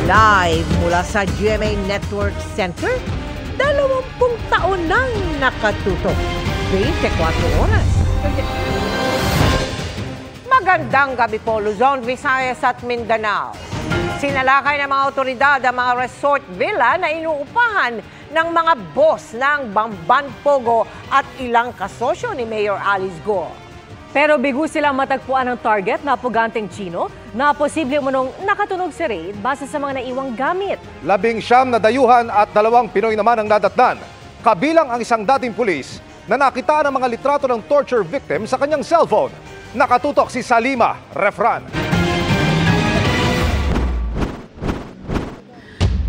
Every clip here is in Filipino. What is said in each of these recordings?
Live mula sa GMA Network Center, 20 taon nang nakatutok. 24 oras. Magandang gabi po, Luzon, Visayas at Mindanao. Sinalakay ng mga otoridad ang mga resort villa na inuupahan ng mga boss ng Bamban Pogo at ilang kasosyo ni Mayor Alice Go. Pero bigo silang matagpuan ng target na puganteng Chino na posible umunong nakatunog sa raid base sa mga naiwang gamit. 19 na dayuhan at 2 Pinoy naman ang nadatnan. Kabilang ang isang dating pulis na nakita ng mga litrato ng torture victim sa kanyang cellphone. Nakatutok si Salima Refran.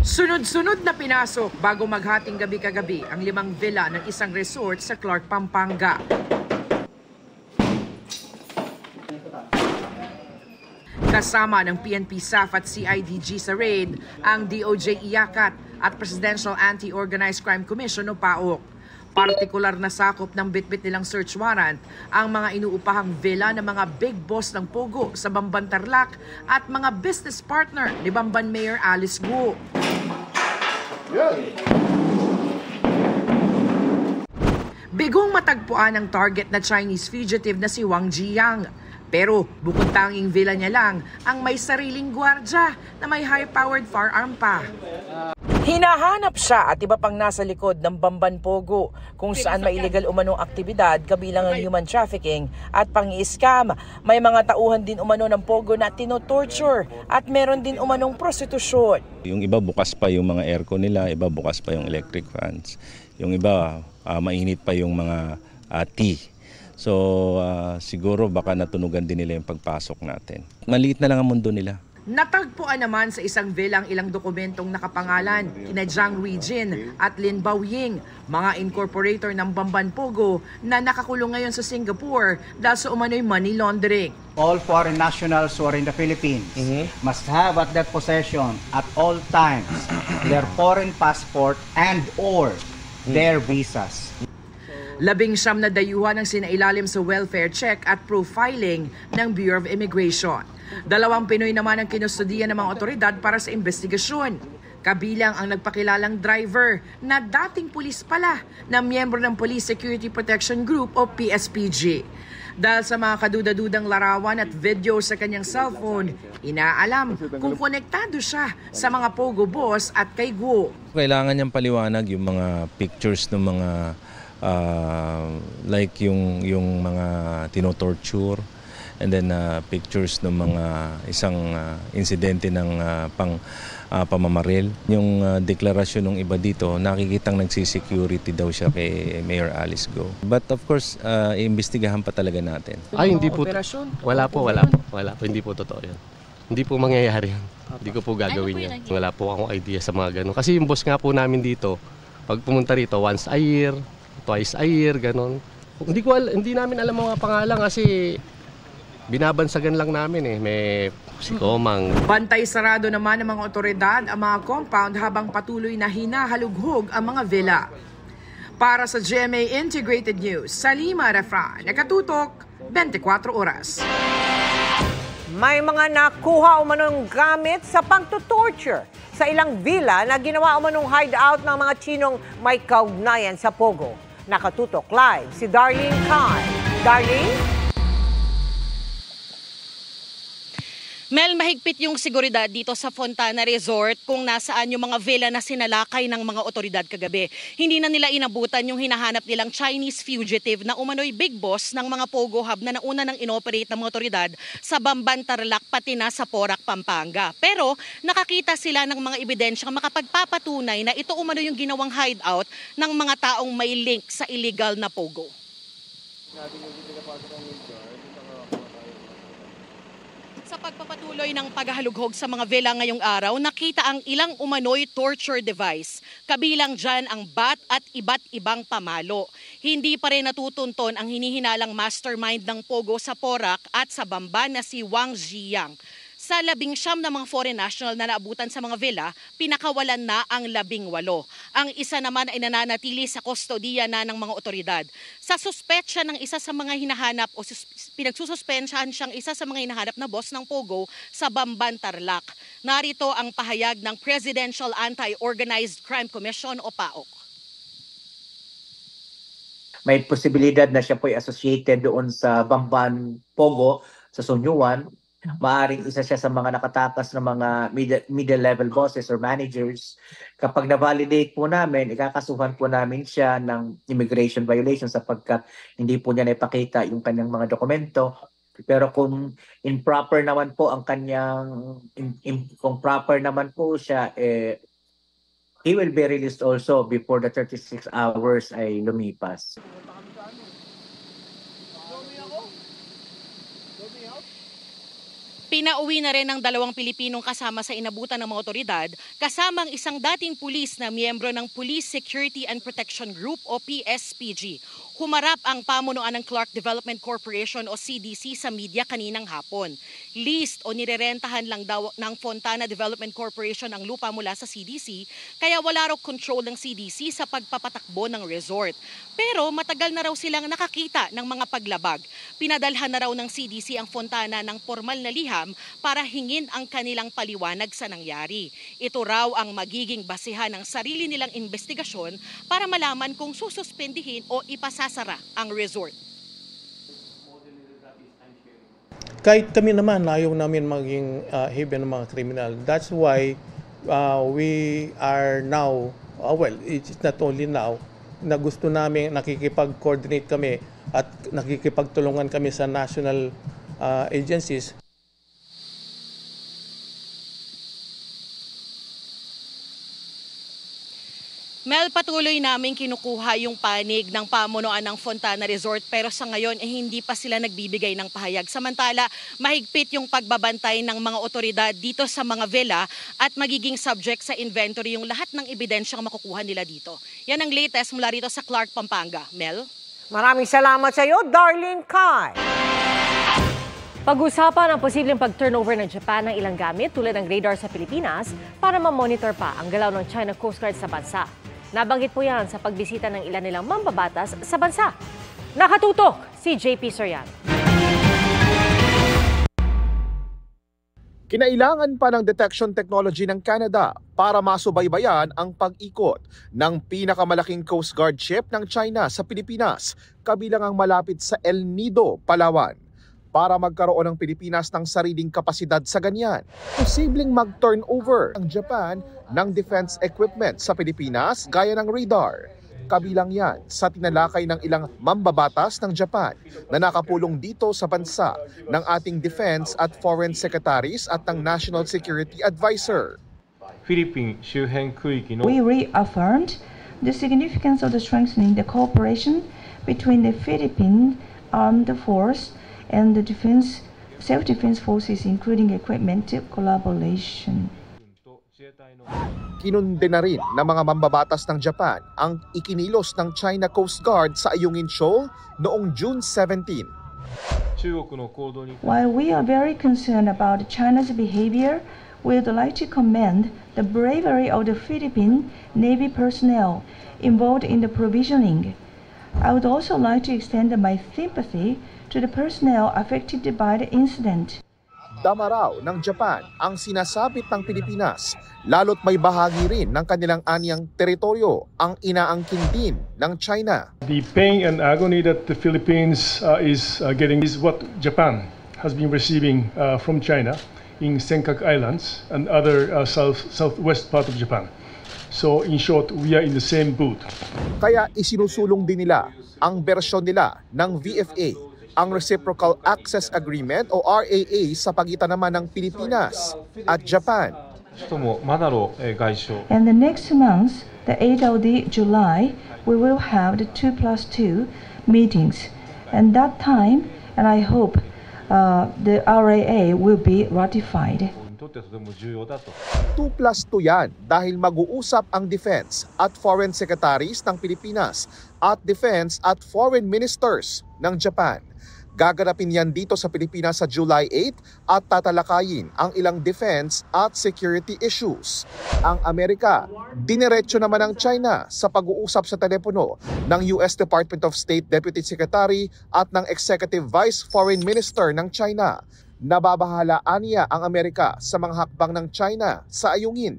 Sunod-sunod na pinasok bago maghating gabi kagabi ang 5 villa ng isang resort sa Clark, Pampanga. Kasama ng PNP SAF at CIDG sa raid ang DOJ Iyakat at Presidential Anti-Organized Crime Commission o PAOK. Partikular na sakop ng bitbit nilang search warrant ang mga inuupahang villa ng mga big boss ng Pogo sa Bamban Tarlac at mga business partner ni Bamban Mayor Alice Go. Bigong matagpuan ang target na Chinese fugitive na si Wang Jiang. Pero bukod tanging villa niya lang ang may sariling gwardya na may high-powered firearm pa. Hinahanap siya at iba pang nasa likod ng Bamban Pogo kung saan may illegal umanong aktibidad kabilang ang human trafficking at pang-i-scam. May mga tauhan din umano ng Pogo na tinotorture at meron din umanong prostitusyon. Yung iba bukas pa yung mga aircon nila, iba bukas pa yung electric fans. Yung iba mainit pa yung mga tea. So siguro baka natunugan din nila yung pagpasok natin. Maliit na lang ang mundo nila. Natagpuan naman sa isang villa ang ilang dokumentong nakapangalan kina Jiang Ruijin at Lin Baoying, mga incorporator ng Bamban Pogo na nakakulong ngayon sa Singapore dahil sa umano'y money laundering. All foreign nationals who are in the Philippines must have at their possession at all times their foreign passport and or their visas. 19 na dayuhan ang sinailalim sa welfare check at profiling ng Bureau of Immigration. 2 Pinoy naman ang kinustudiyan ng mga otoridad para sa investigasyon. Kabilang ang nagpakilalang driver na dating pulis pala na miyembro ng Police Security Protection Group o PSPG. Dahil sa mga kaduda-dudang larawan at video sa kanyang cellphone, inaalam kung konektado siya sa mga Pogo boss at kay Guo. Kailangan niyang paliwanag yung mga pictures ng mga like yung mga tinotorture and then pictures ng mga isang insidente ng pamamaril. Yung deklarasyon ng iba dito, nakikitang nagsisecurity daw siya kay Mayor Alice Go. But of course, iimbestigahan pa talaga natin. Ay, hindi po. Wala po. Hindi po totoo yan. Hindi po mangyayari yan. Hindi ko po gagawin yan. Wala po akong idea sa mga ganun. Kasi yung boss nga po namin dito, pag pumunta rito once a year, twice a year, ganun. Hindi namin alam mga pangalan kasi binabansagan lang namin eh. May si Komang. Bantay sarado naman ng mga otoridad ang mga compound habang patuloy na hinahalughog ang mga villa. Para sa GMA Integrated News, Salima Refran, nakatutok 24 oras. May mga nakuha umanong gamit sa pagtutorture sa ilang villa na ginawa umanong hideout ng mga Chinong may kaugnayan sa Pogo. Nakatutok live si Darlene Kai. Darlene? Mel, mahigpit yung seguridad dito sa Fontana Resort kung nasaan yung mga villa na sinalakay ng mga otoridad kagabi. Hindi na nila inabutan yung hinahanap nilang Chinese fugitive na umano'y big boss ng mga Pogo Hub na nauna nang inoperate ng mga otoridad sa Bamban Tarlac pati na sa Porac, Pampanga. Pero nakakita sila ng mga ebidensyang makapagpapatunay na ito umano yung ginawang hideout ng mga taong may link sa illegal na Pogo. Sa pagpapatuloy ng paghahalughog sa mga villa ngayong araw, nakita ang ilang umano'y torture device. Kabilang dyan ang bat at iba't ibang pamalo. Hindi pa rin natutunton ang hinihinalang mastermind ng Pogo sa Porac at sa Bamban na si Wang Jiang. Sa 19 na mga foreign national na naabutan sa mga villa, pinakawalan na ang 18. Ang isa naman ay nananatili sa kustodiya na ng mga otoridad. Sa suspetsya ng isa sa mga hinahanap o pinagsususpensyahan siyang isa sa mga hinahanap na boss ng Pogo sa Bamban, Tarlac. Narito ang pahayag ng Presidential Anti-Organized Crime Commission o PAOC. May posibilidad na siya po ay associated doon sa Bamban Pogo sa Sunyuan. Maaring isa siya sa mga nakatakas ng mga middle level bosses or managers. Kapag na-validate po namin, ikakasuhan po namin siya ng immigration violation sapagkat hindi po niya naipakita yung kanyang mga dokumento. Pero kung improper naman po ang kanyang, kung proper naman po siya, he will be released also before the 36 hours ay lumipas. Pinauwi na rin ng 2 Pilipinong kasama sa inabutan ng mga otoridad, kasama ang isang dating pulis na miyembro ng Police Security and Protection Group o PSPG. Humarap ang pamunuan ng Clark Development Corporation o CDC sa media kaninang hapon. Leased o nirerentahan lang daw ng Fontana Development Corporation ang lupa mula sa CDC, kaya wala raw control ng CDC sa pagpapatakbo ng resort. Pero matagal na raw silang nakakita ng mga paglabag. Pinadalhan na raw ng CDC ang Fontana ng formal na liham para hingin ang kanilang paliwanag sa nangyari. Ito raw ang magiging basehan ng sarili nilang investigasyon para malaman kung sususpendihin o ipasasara ang resort. Kahit kami naman, ayaw namin maging haven ng mga kriminal. That's why we are now, well, it's not only now, na gusto namin nakikipag-coordinate kami at nakikipagtulungan kami sa national agencies. Mel, patuloy namin kinukuha yung panig ng pamunuan ng Fontana Resort pero sa ngayon hindi pa sila nagbibigay ng pahayag. Samantala, mahigpit yung pagbabantay ng mga otoridad dito sa mga villa at magiging subject sa inventory yung lahat ng ebidensyang makukuha nila dito. Yan ang latest mula rito sa Clark, Pampanga. Mel? Maraming salamat sa iyo, Darlene Kai. Pag-usapan ang posibleng pag-turnover ng Japan ng ilang gamit tulad ng radar sa Pilipinas para ma-monitor pa ang galaw ng China Coast Guard sa bansa. Nabanggit po yan sa pagbisita ng ilan nilang mambabatas sa bansa. Nakatutok si JP Soriano. Kinailangan pa ng detection technology ng Canada para masubaybayan ang pag-ikot ng pinakamalaking Coast Guard ship ng China sa Pilipinas, kabilang ang malapit sa El Nido, Palawan. Para magkaroon ng Pilipinas ng sariling kapasidad sa ganyan, posibleng mag-turnover ang Japan ng defense equipment sa Pilipinas gaya ng radar. Kabilang yan sa tinalakay ng ilang mambabatas ng Japan na nakapulong dito sa bansa ng ating defense at foreign secretaries at ng National Security Advisor. We reaffirmed the significance of the strengthening the cooperation between the Philippine Armed Force and the self-defense forces, including equipment collaboration. Kinunde na rin ng mga mambabatas ng Japan ang ikinilos ng China Coast Guard sa Ayungin Shoal noong June 17. While we are very concerned about China's behavior, we would like to commend the bravery of the Philippine Navy personnel involved in the provisioning. I would also like to extend my sympathy to the personnel affected by the incident. Dama raw ng Japan ang sinasabit ng Pilipinas, lalo't may bahagi rin ng kanilang anyang teritoryo ang inaangkin din ng China. The pain and agony that the Philippines is getting is what Japan has been receiving from China in Senkaku Islands and other southwest part of Japan. So in short, we are in the same boat. Kaya isinusulong din nila ang bersyon nila ng VFA, ang Reciprocal Access Agreement o RAA sa pagitan naman ng Pilipinas at Japan. And the next month, the 8th of July, we will have the 2+2 meetings. And that time, and I hope the RAA will be ratified. 2+2 yan dahil mag-uusap ang Defense at Foreign Secretaries ng Pilipinas at Defense at Foreign Ministers ng Japan. Gaganapin yan dito sa Pilipinas sa July 8 at tatalakayin ang ilang defense at security issues. Ang Amerika, diniretso naman ang China sa pag-uusap sa telepono ng US Department of State Deputy Secretary at ng Executive Vice Foreign Minister ng China. Nababahalaan niya ang Amerika sa mga hakbang ng China sa ayungin.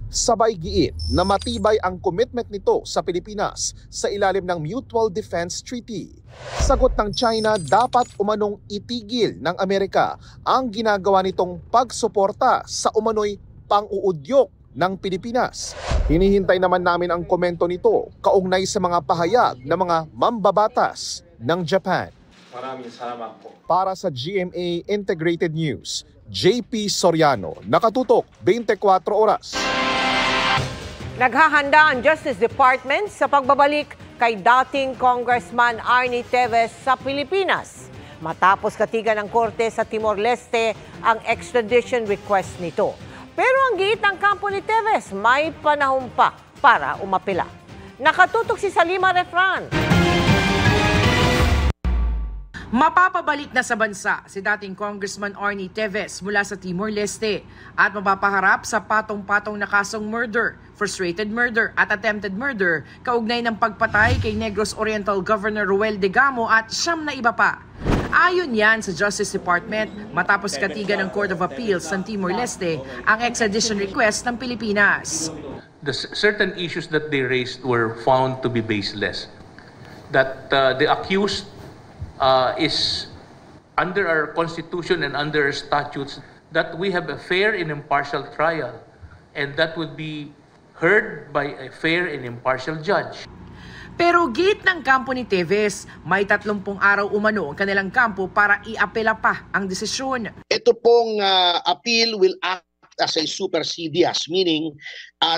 Sabay giit na matibay ang commitment nito sa Pilipinas sa ilalim ng Mutual Defense Treaty. Sagot ng China, dapat umanong itigil ng Amerika ang ginagawa nitong pagsuporta sa umano'y pang-uudyok ng Pilipinas. Hinihintay naman namin ang komento nito kaugnay sa mga pahayag ng mga mambabatas ng Japan. Maraming salamat po. Para sa GMA Integrated News, JP Soriano, nakatutok 24 oras. Naghahanda ang Justice Department sa pagbabalik kay dating Congressman Arnie Teves sa Pilipinas. Matapos katigan ng korte sa Timor-Leste ang extradition request nito. Pero ang giit ng kampo ni Teves, may panahon pa para umapila. Nakatutok si Salima Refran. Mapapabalik na sa bansa si dating Congressman Arnie Teves mula sa Timor-Leste at mapapaharap sa patong-patong na kasong murder, frustrated murder at attempted murder kaugnay ng pagpatay kay Negros Oriental Governor Roel Degamo at 9 na iba pa. Ayon yan sa Justice Department matapos katigan ng Court of Appeals ng Timor-Leste ang extradition request ng Pilipinas. The certain issues that they raised were found to be baseless. That the accused is under our Constitution and under our statutes that we have a fair and impartial trial and that would be heard by a fair and impartial judge. Pero gate ng kampo ni Teves, may 30 araw umano ang kanilang kampo para iapela pa ang desisyon. Ito pong appeal will act as a supersedious, meaning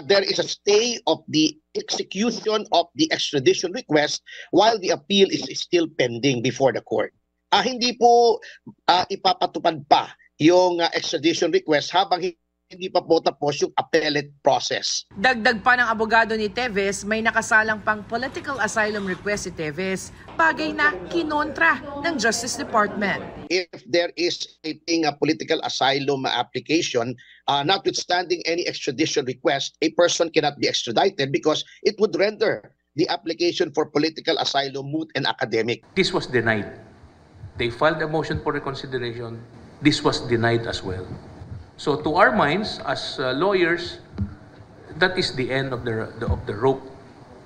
there is a stay of the execution of the extradition request while the appeal is still pending before the court. Hindi po ipapatupad pa yung extradition request habang hindi pa po tapos yung appellate process. Dagdag pa ng abogado ni Teves, may nakasalang pang political asylum request si Teves, bagay na kinontra ng Justice Department. If there is a political asylum application, notwithstanding any extradition request, a person cannot be extradited because it would render the application for political asylum moot and academic. This was denied. They filed a motion for reconsideration. This was denied as well. So to our minds as lawyers, that is the end of the rope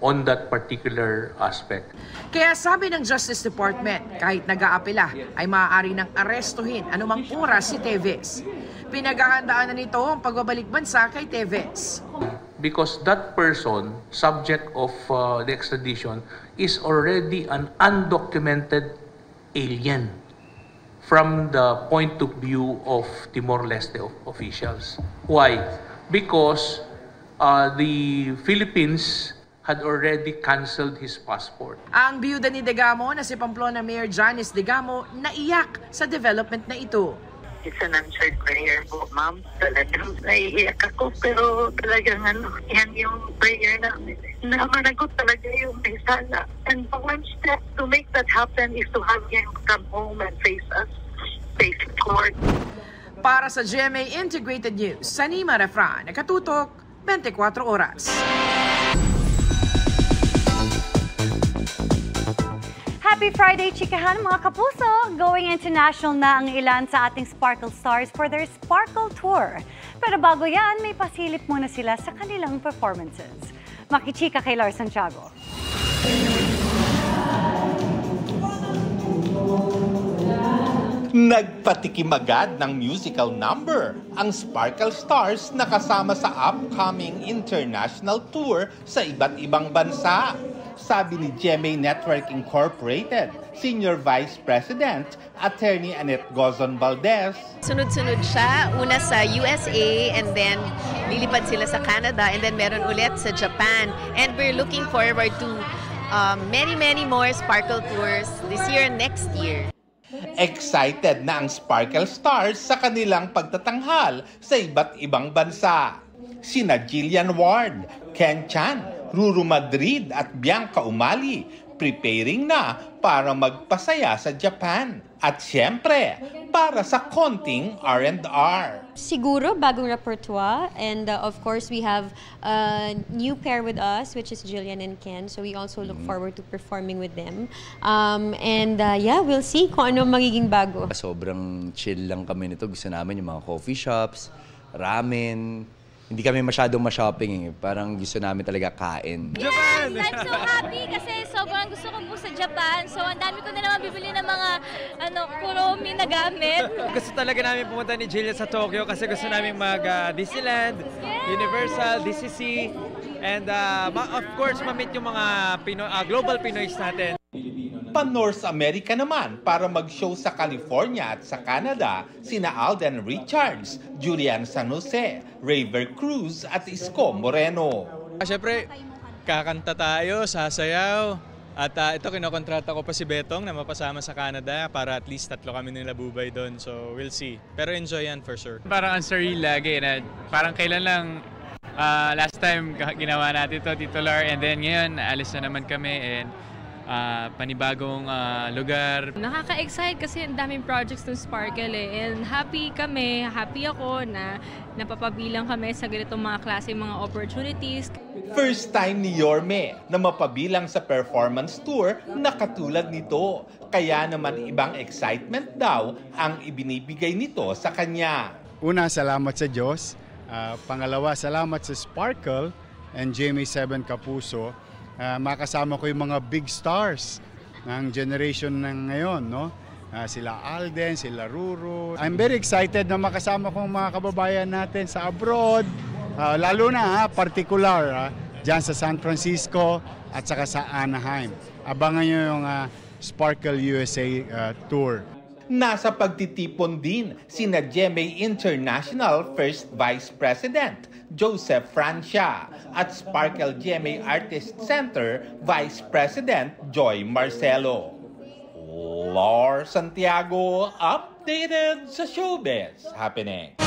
on that particular aspect. Kaya sabi ng Justice Department, kahit nag-aapela ay maaari nang arestuhin anumang oras si Teves. Pinaghahandaan na nito ang pagbabalik bansa kay Teves. Because that person, subject of the extradition, is already an undocumented alien from the point of view of Timor-Leste officials. Why? Because the Philippines had already canceled his passport. Ang biyuda ni Degamo na si Pamplona Mayor Janice Degamo naiyak sa development na ito. It's an answered prayer po, ma'am. Talagang naiiyak ako, pero talagang yan yung prayer namin. Na managot talaga yung may sala. And one step to make that happen is to have him come home and face us, face court. Para sa GMA Integrated News, Salima Refran, nakatutok 24 oras. Happy Friday, chikahan mga kapuso! Going international na ang ilan sa ating Sparkle Stars for their Sparkle Tour. Pero bago yan, may pasilip muna sila sa kanilang performances. Makichika kay Lars Santiago. Nagpatikim agad ng musical number ang Sparkle Stars na kasama sa upcoming international tour sa iba't ibang bansa. Sabi ni GMA Network Incorporated, Senior Vice President, Attorney Annette Gozon Valdez. Sunod-sunod siya, una sa USA and then lilipad sila sa Canada and then meron ulit sa Japan. And we're looking forward to many more Sparkle tours this year and next year. Excited na ang Sparkle Stars sa kanilang pagtatanghal sa iba't ibang bansa. Sina Jillian Ward, Ken Chan, Ruru Madrid at Bianca Umali, preparing na para magpasaya sa Japan. At syempre, para sa konting R&R. Siguro bagong repertoire, and of course we have a new pair with us, which is Jillian and Ken, so we also look forward to performing with them. Yeah, we'll see kung ano magiging bago. Sobrang chill lang kami nito. Gusto namin yung mga coffee shops, ramen. Hindi kami masyadong ma-shopping. Parang gusto namin talaga kain. Japan! I'm so happy kasi sobrang gusto ko po sa Japan. So ang dami ko na naman bibili ng mga kuromi na gamit. Gusto talaga namin pumunta ni Jillian sa Tokyo kasi gusto namin mag-Disneyland, Universal, DCC, and of course, ma-meet yung mga global Pinoys natin. Pan-North America naman para mag-show sa California at sa Canada sina Alden Richards, Julian San Jose, Raver Cruz at Isko Moreno. Siyempre, kakanta tayo, sasayaw. At ito, kinokontrata ko pa si Betong na mapasama sa Canada para at least 3 kami nila bubay doon. So, we'll see. Pero enjoy yan for sure. Parang unsurreal lagi na parang kailan lang last time ginawa natin ito, Tito Lar, and then ngayon, alis na naman kami and panibagong lugar. Nakaka-excite kasi ang daming projects ng Sparkle and happy ako na napapabilang kami sa ganitong mga klase mga opportunities. First time ni Yorme na mapabilang sa performance tour na katulad nito. Kaya naman ibang excitement daw ang ibinibigay nito sa kanya. Una, salamat sa Diyos. Pangalawa, salamat sa Sparkle and Jamie 7 Kapuso. Makasama ko yung mga big stars ng generation ng ngayon, no? Sila Alden, sila Ruru. I'm very excited na makasama ko mga kababayan natin sa abroad, lalo na particular dyan sa San Francisco at saka sa Anaheim. Abangan nyo yung Sparkle USA Tour. Nasa pagtitipon din sina GMA International First Vice President Joseph Francia at Sparkle GMA Artist Center Vice President Joy Marcelo. Lor Santiago, updated sa Showbiz Happening.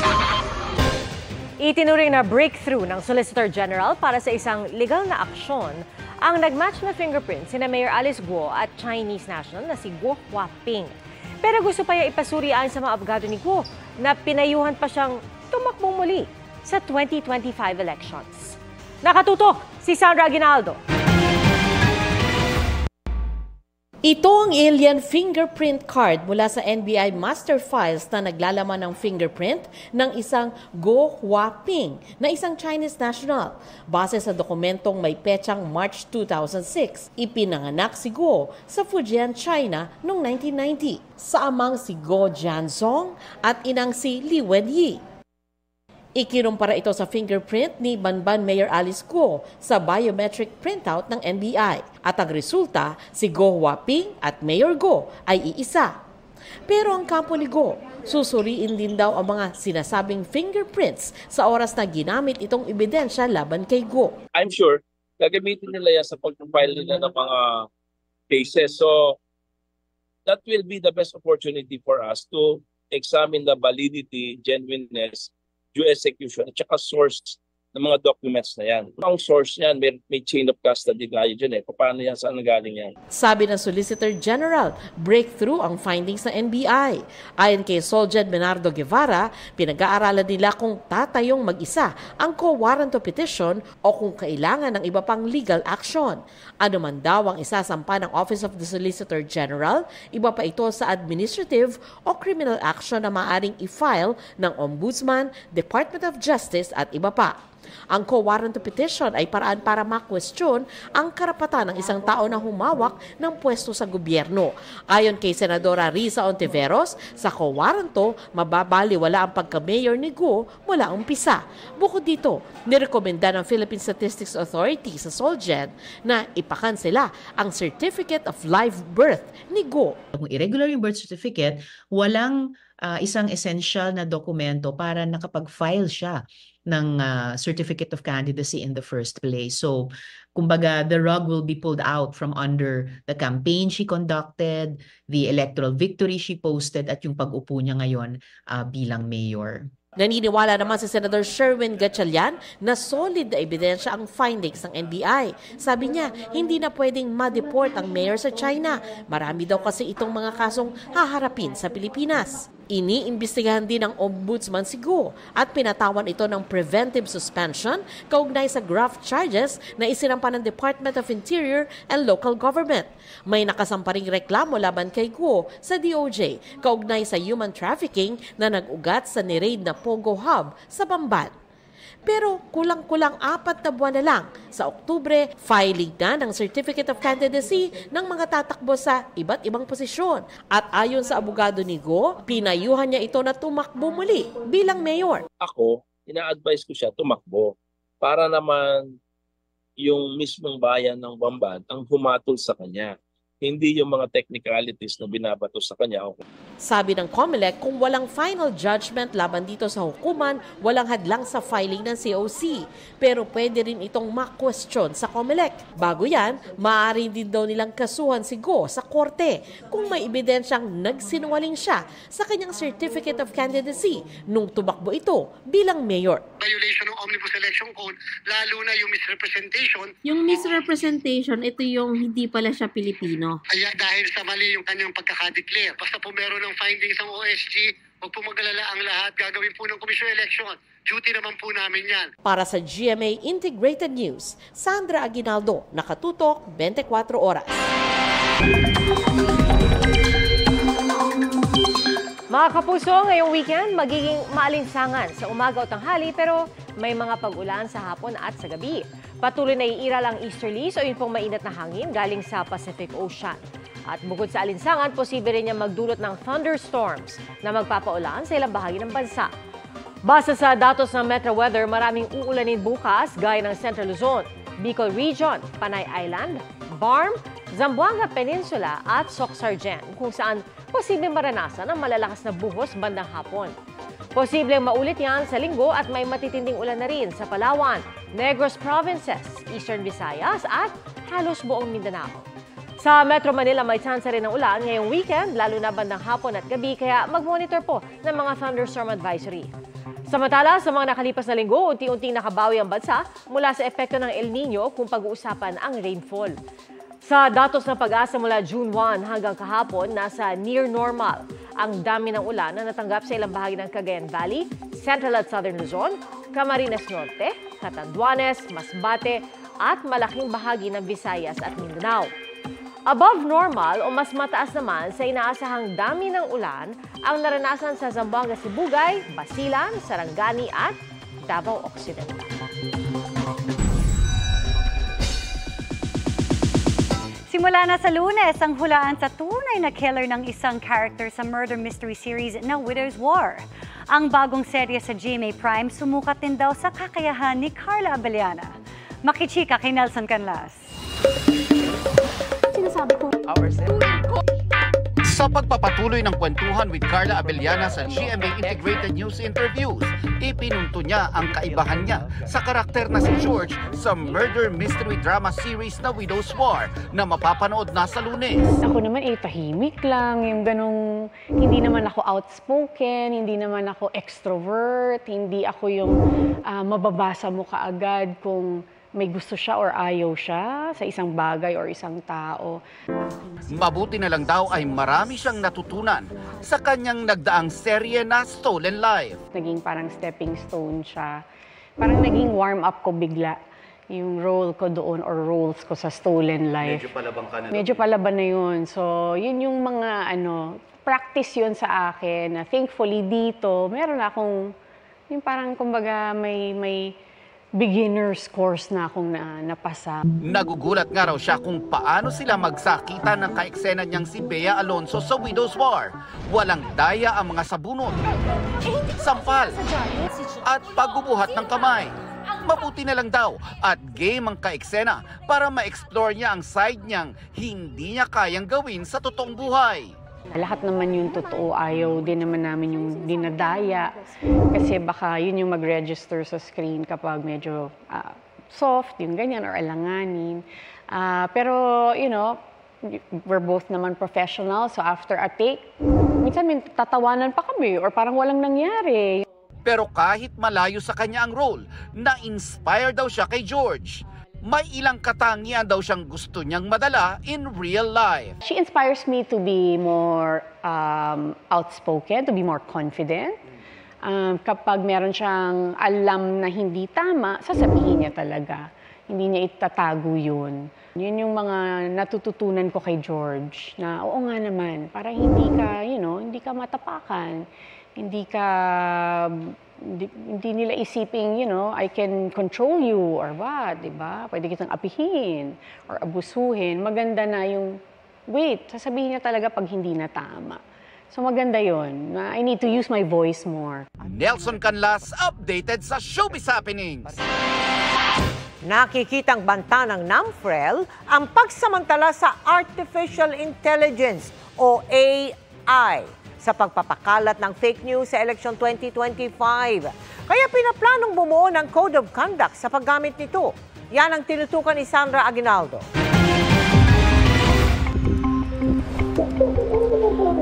Itinuring na breakthrough ng Solicitor General para sa isang legal na aksyon ang nagmatch na fingerprint sina Mayor Alice Guo at Chinese national na si Guo Huaping. Pero gusto pa niya ipasurian sa mga abogado ni Guo na pinayuhan pa siyang tumakbong muli sa 2025 elections. Nakatutok si Sandra Aguinaldo. Ito ang alien fingerprint card mula sa NBI master files na naglalaman ng fingerprint ng isang Guo Huaping na isang Chinese national. Base sa dokumentong may petsang March 2006, ipinanganak si Guo sa Fujian, China noong 1990 sa amang si Guo Jianzong at inang si Li Wenyi. Ikinumpara ito sa fingerprint ni Banban Mayor Alice Guo sa biometric printout ng NBI at ang resulta si Guo Huaping at Mayor Guo ay iisa. Pero ang kampo ni Guo, susuriin din daw ang mga sinasabing fingerprints sa oras na ginamit itong ebidensya laban kay Guo. I'm sure gagamitin nila yan sa pag-file nila ng mga cases. So that will be the best opportunity for us to examine the validity, genuineness, due execution at saka source ng mga documents na yan. Ang source niyan, may chain of custody tayo dyan Paano yan? Saan nagaling yan? Sabi ng Solicitor General, breakthrough ang findings ng NBI. Ayon kay Soljen Bernardo Guevara, pinag-aaralan nila kung tatayong mag-isa ang co-warranto petition o kung kailangan ng iba pang legal action. Ano man daw ang isasampa ng Office of the Solicitor General, iba pa ito sa administrative o criminal action na maaaring i-file ng Ombudsman, Department of Justice at iba pa. Ang co-warranto petition ay paraan para ma-question ang karapatan ng isang tao na humawak ng pwesto sa gobyerno. Ayon kay Senadora Risa Ontiveros, sa co-warranto, mababaliwala ang pagka-mayor ni Guo mula umpisa. Bukod dito, nirekomenda ng Philippine Statistics Authority sa Solgen na ipakansela ang Certificate of Live Birth ni Guo. Kung irregular yung birth certificate, walang isang essential na dokumento para nakapag-file siya ng certificate of candidacy in the first place. So, kumbaga, the rug will be pulled out from under the campaign she conducted, the electoral victory she posted, at yung pag-upo niya ngayon bilang mayor. Naniniwala naman si Senator Sherwin Gatchalian na solid na ebidensya ang findings ng NBI. Sabi niya, hindi na pwedeng ma-deport ang mayor sa China. Marami daw kasi itong mga kasong haharapin sa Pilipinas. Iniimbestigahan din ng Ombudsman si Go at pinatawan ito ng preventive suspension kaugnay sa graft charges na isinampa ng Department of Interior and Local Government. May nakasamparing reklamo laban kay Go sa DOJ kaugnay sa human trafficking na nag-ugat sa ni-raid na Pogo Hub sa Bamban. Pero kulang-kulang 4 na buwan na lang. Sa Oktubre, filing na ng Certificate of Candidacy ng mga tatakbo sa iba't ibang posisyon. At ayon sa abogado ni Go, pinayuhan niya ito na tumakbo muli bilang mayor. Ako, ina-advise ko siya tumakbo para naman yung mismong bayan ng Bamban ang humatol sa kanya. Hindi yung mga technicalities na binabato sa kanya. Sabi ng COMELEC, kung walang final judgment laban dito sa hukuman, walang hadlang sa filing ng COC. Pero pwede rin itong ma-question sa COMELEC. Bago yan, maaari din daw nilang kasuhan si Go sa korte kung may ebidensyang nagsinungaling siya sa kanyang Certificate of Candidacy nung tumakbo ito bilang mayor. Violation ng Omnibus Election Code, lalo na yung misrepresentation. Yung misrepresentation, ito yung hindi pala siya Pilipino. Kaya dahil sa mali yung kanyang pagkakadeclare. Basta po meron ng findings ng OSG, huwag po mag-alala ang lahat. Gagawin po ng Commission Election. Duty naman po namin yan. Para sa GMA Integrated News, Sandra Aguinaldo, nakatutok 24 oras. Mga kapuso, ngayong weekend magiging maalinsangan sa umaga o tanghali pero may mga pag-ulan sa hapon at sa gabi. Patuloy na iiral ang easterlies o yun pong mainit na hangin galing sa Pacific Ocean. At bukod sa alinsangan, posible rin niya magdulot ng thunderstorms na magpapaulan sa ilang bahagi ng bansa. Base sa datos ng Metro Weather, maraming uulanin bukas gaya ng Central Luzon, Bicol Region, Panay Island, Barm, Zamboanga Peninsula at Soc-Sargen kung saan posibleng maranasan ang malalakas na buhos bandang hapon. Posibleng maulit yan sa linggo at may matitinding ulan na rin sa Palawan, Negros Provinces, Eastern Visayas at halos buong Mindanao. Sa Metro Manila may tsansa rin ng ulan ngayong weekend, lalo na bandang hapon at gabi, kaya mag-monitor po ng mga thunderstorm advisory. Samantala, sa mga nakalipas na linggo, unti-unting nakabawi ang bansa mula sa epekto ng El Nino kung pag-uusapan ang rainfall. Sa datos ng Pag-asa mula June 1 hanggang kahapon, nasa near normal ang dami ng ulan na natanggap sa ilang bahagi ng Cagayan Valley, Central at Southern Luzon, Camarines Norte, Catanduanes, Masbate at malaking bahagi ng Visayas at Mindanao. Above normal o mas mataas naman sa inaasahang dami ng ulan ang naranasan sa Zamboanga, Sibugay, Basilan, Sarangani at Davao Occidental. Simula na sa Lunes ang hulaan sa tunay na killer ng isang character sa murder mystery series na Widow's War. Ang bagong serye sa GMA Prime sumukat din daw sa kakayahan ni Carla Abellana. Makichika kay Nelson Canlas. Sinasabi ko, sa pagpapatuloy ng kwentuhan with Carla Abellana sa GMA Integrated News Interviews, ipinunto niya ang kaibahan niya sa karakter na si George sa murder mystery drama series na Widow's War na mapapanood na sa Lunes. Ako naman tahimik lang, yung ganong hindi naman ako outspoken, hindi naman ako extrovert, hindi ako yung mababasa mo kaagad kung may gusto siya or ayaw siya sa isang bagay or isang tao. Mabuti na lang daw ay marami siyang natutunan sa kanyang nagdaang serye na Stolen Life. Naging parang stepping stone siya. Parang naging warm up ko bigla yung role ko doon or roles ko sa Stolen Life. Medyo palaban ka na. Medyo palaban na yun. So, yun yung mga practice yun sa akin. Na thankfully dito, meron akong yung parang kumbaga may beginner's course na akong napasa. Nagugulat nga raw siya kung paano sila magsakita ng kaeksena niyang si Bea Alonzo sa Widow's War. Walang daya ang mga sabunot, sampal, at pagbubuhat ng kamay. Mabuti na lang daw at game ang kaeksena para ma-explore niya ang side niyang hindi niya kayang gawin sa totoong buhay. Lahat naman yung totoo, ayaw din naman namin yung dinadaya kasi baka yun yung mag-register sa screen kapag medyo soft, yung ganyan, or alanganin. Pero, we're both naman professional, so after a take, minsan may tatawanan pa kami or parang walang nangyari. Pero kahit malayo sa kanya ang role, na-inspire daw siya kay George. May ilang katangian daw siyang gusto niyang madala in real life. She inspires me to be more outspoken, to be more confident. Kapag meron siyang alam na hindi tama, sasabihin niya talaga. Hindi niya itatago yun. Yun yung mga natututunan ko kay George na oo nga naman, para hindi ka, hindi ka matapakan. Hindi nila isiping, I can control you or what, di ba? Pwede kitang apihin or abusuhin. Maganda na yung, sasabihin niya talaga pag hindi na tama. So maganda yun. I need to use my voice more. Nelson Canlas, updated sa Showbiz Happenings. Nakikitang banta ng NAMFREL ang pagsamantala sa Artificial Intelligence o AI sa pagpapakalat ng fake news sa election 2025. Kaya pinaplanong bumuo ng Code of Conduct sa paggamit nito. Yan ang tinutukan ni Sandra Aguinaldo.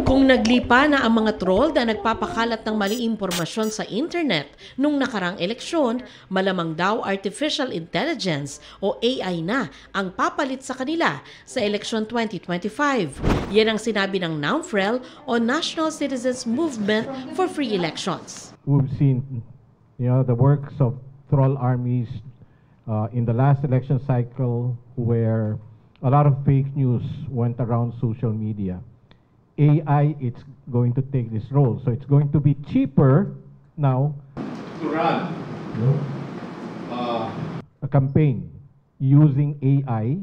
Kung naglipa na ang mga troll na nagpapakalat ng mali impormasyon sa internet nung nakarang eleksyon, malamang daw artificial intelligence o AI na ang papalit sa kanila sa eleksyon 2025. Yan ang sinabi ng NAMFREL o National Citizens Movement for Free Elections. We've seen the works of troll armies in the last election cycle where a lot of fake news went around social media. AI, it's going to take this role. So it's going to be cheaper now to run a campaign using AI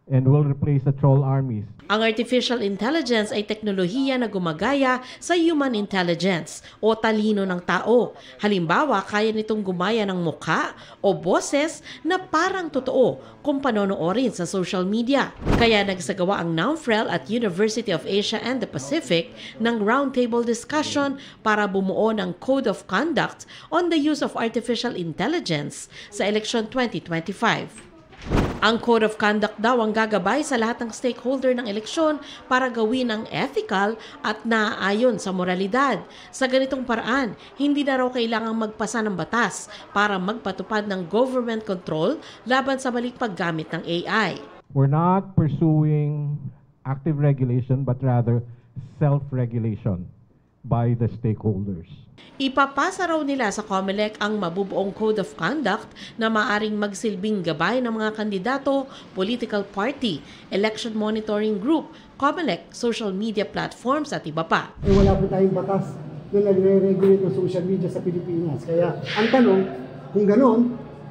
and will replace the troll armies. Ang artificial intelligence ay teknolohiya na gumagaya sa human intelligence o talino ng tao. Halimbawa, kaya nitong gumaya ng mukha o boses na parang totoo kung panonoorin sa social media. Kaya nagsagawa ang NAMFREL at University of Asia and the Pacific ng roundtable discussion para bumuo ng Code of Conduct on the use of artificial intelligence sa election 2025. Ang Code of Conduct daw ang gagabay sa lahat ng stakeholder ng eleksyon para gawin ang ethical at naaayon sa moralidad. Sa ganitong paraan, hindi na raw kailangang magpasa ng batas para magpatupad ng government control laban sa maling paggamit ng AI. We're not pursuing active regulation but rather self-regulation by the stakeholders. Ipapasa raw nila sa COMELEC ang mabubuong Code of Conduct na maaring magsilbing gabay ng mga kandidato, political party, election monitoring group, COMELEC, social media platforms at iba pa. Wala po tayong batas na nagre-regulate ng social media sa Pilipinas. Kaya ang tanong, kung gano'n,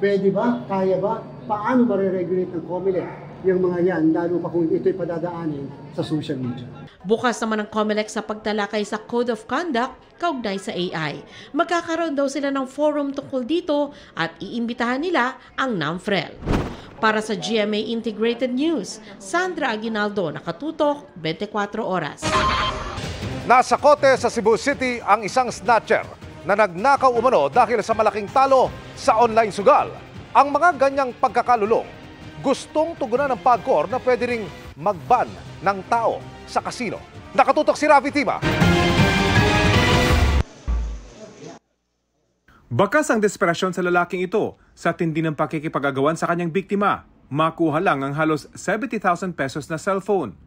pwede ba, kaya ba, paano ma-regulate ng COMELEC yung mga yan, lalo pa kung ito'y padadaanin sa social media. Bukas naman ang COMELEC sa pagtalakay sa Code of Conduct kaugnay sa AI. Magkakaroon daw sila ng forum tungkol dito at iimbitahan nila ang NAMFREL. Para sa GMA Integrated News, Sandra Aguinaldo, nakatutok, 24 oras. Nasa kote sa Cebu City ang isang snatcher na nagnakaw umano dahil sa malaking talo sa online sugal. Ang mga ganyang pagkakalulong, gustong tugunan ng PAGCOR na pwede ring mag-ban ng tao sa kasino. Nakatutok si Ravi Tima. Bakas ang desperasyon sa lalaking ito sa tindi ng pakikipag-agawan sa kanyang biktima. Makuha lang ang halos 70,000 pesos na cellphone.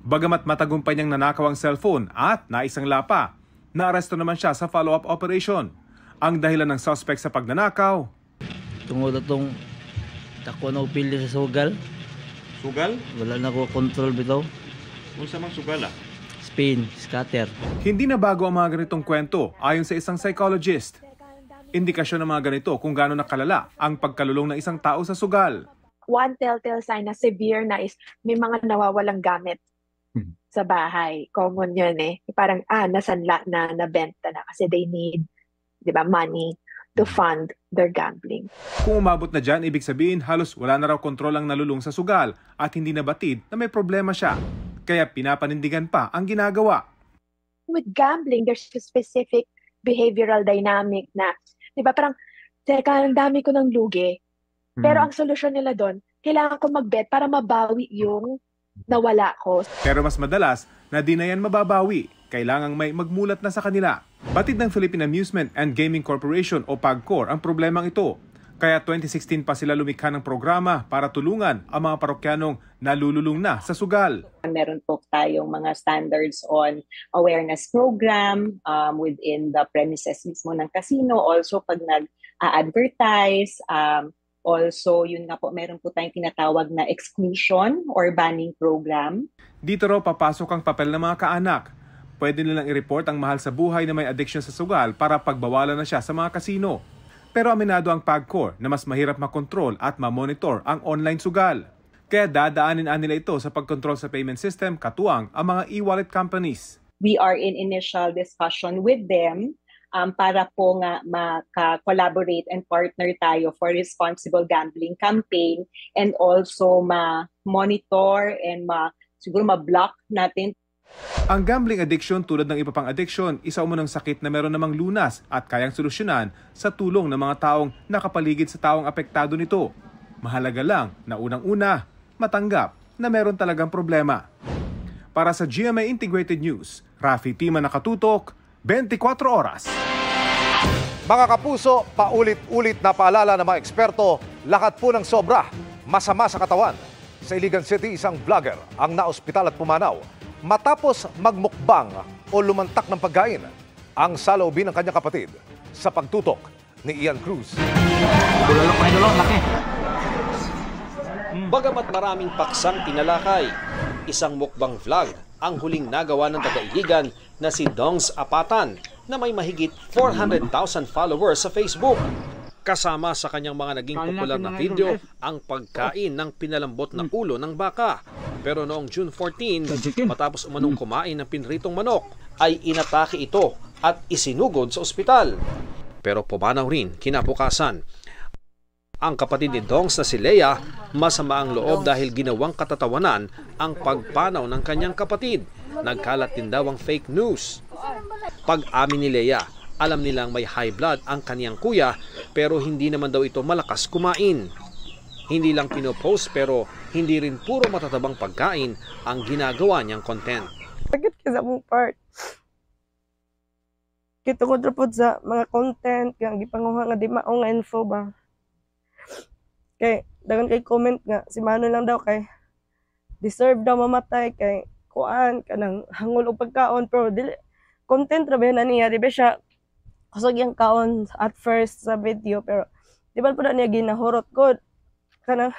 Bagamat matagumpay niyang nanakaw ang cellphone at naisang lapa, naaresto naman siya sa follow-up operation. Ang dahilan ng suspect sa pagnanakaw, tungod itong tako na upili sa sugal. Sugal? Wala na ko control bitaw. Kung sa mga sugal Spin, scatter. Hindi na bago ang mga ganitong kwento ayon sa isang psychologist. Indikasyon ng mga ganito kung gaano nakalala ang pagkalulong ng isang tao sa sugal. One telltale sign na severe na is may mga nawawalang gamit sa bahay. Common yun eh. Parang nasanla na, nabenta na kasi they need, di ba, money to fund their gambling. Kung umabot na dyan, ibig sabihin halos wala na raw kontrol ang nalulung sa sugal at hindi na batid na may problema siya. Kaya pinapanindigan pa ang ginagawa. With gambling, there's a specific behavioral dynamic na, di ba, parang, teka, ang dami ko ng lugi. Pero ang solusyon nila doon, kailangan ko mag-bet para mabawi yung nawala ko. Pero mas madalas na di na yan mababawi. kailangang may magmulat na sa kanila. Batid ng Philippine Amusement and Gaming Corporation o PAGCOR ang problemang ito. Kaya 2016 pa sila lumikha ng programa para tulungan ang mga parokyanong nalululong na sa sugal. Meron po tayong mga standards on awareness program within the premises mismo ng casino. Also pag nag-advertise, also yun nga po, meron po tayong tinatawag na exclusion or banning program. Dito raw papasok ang papel ng mga kaanak. Pwede nilang i-report ang mahal sa buhay na may addiction sa sugal para pagbawalan na siya sa mga kasino. Pero aminado ang PAGCOR na mas mahirap makontrol at mamonitor ang online sugal. Kaya dadaanin nila ito sa pagkontrol sa payment system katuwang ang mga e-wallet companies. We are in initial discussion with them para po nga maka-collaborate and partner tayo for responsible gambling campaign and also ma-monitor and siguro ma-block natin. Ang gambling addiction tulad ng iba pang addiction, isa umunang sakit na meron namang lunas at kayang solusyonan sa tulong ng mga taong nakapaligid sa taong apektado nito. Mahalaga lang na unang-una, matanggap na meron talagang problema. Para sa GMA Integrated News, Rafi Tima nakatutok, 24 oras. Mga kapuso, paulit-ulit na paalala ng mga eksperto, lakat po ng sobra, masama sa katawan. Sa Iligan City, isang vlogger ang naospital at pumanaw matapos magmukbang o lumantak ng pagkain ang saloobin ng kanyang kapatid sa pagtutok ni Ian Cruz. Bagamat maraming paksang tinalakay, isang mukbang vlog ang huling nagawa ng taga-Iligan na si Dongs Apatan na may mahigit 400,000 followers sa Facebook. Kasama sa kanyang mga naging popular na video ang pagkain ng pinalambot na ulo ng baka. Pero noong June 14, matapos umanong kumain ng pinritong manok, ay inatake ito at isinugod sa ospital. Pero pumanaw rin kinabukasan. Ang kapatid ni Dongs na si Leia, masama ang loob dahil ginawang katatawanan ang pagpanaw ng kanyang kapatid. Nagkalat din daw ang fake news. Pag-amin ni Leia, alam nilang may high blood ang kaniyang kuya pero hindi naman daw ito malakas kumain. Hindi lang pinopost pero hindi rin puro matatabang pagkain ang ginagawa niyang content. Sakit ka sa mong part. Kita ko trapod sa mga content kaya gipanguha nga di maong info ba. Kay dagan kay comment nga si Mano lang daw kay deserve daw mamatay kay kuan kanang hangol og pagkaon pero dili content ra ba na niya di ba siya kusog yung kaon at first sa video pero di ba po na niya ginahurot ko kanang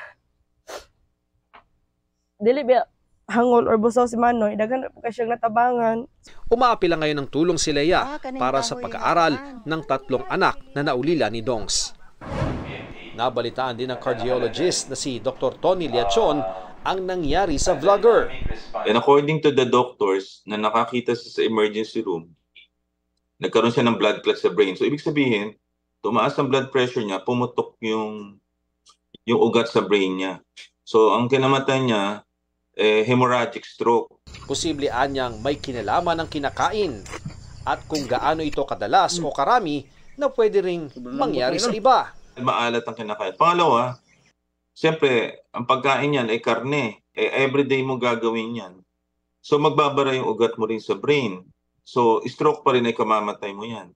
dili ba hangol or busaw si Manoy daghan po kasi siyang natabangan. Umaapila ngayon ng tulong si Leia para sa pag-aaral ng 3 anak na naulila ni Dongs. Nabalitaan din ng cardiologist na si Dr. Tony Liachon ang nangyari sa vlogger. And according to the doctors na nakakita sa emergency room, nagkaroon siya ng blood clot sa brain. So, ibig sabihin, tumaas ang blood pressure niya, pumutok yung ugat sa brain niya. So, ang kinamatay niya, hemorrhagic stroke. Posible anyang may kinalaman ng kinakain at kung gaano ito kadalas o karami na pwede ring mangyari sa iba. Maalat ang kinakain. Pangalawa, siyempre, ang pagkain niyan ay karne. Everyday mo gagawin yan. So, magbabara yung ugat mo rin sa brain. So, stroke pa rin ay kamamatay mo yan.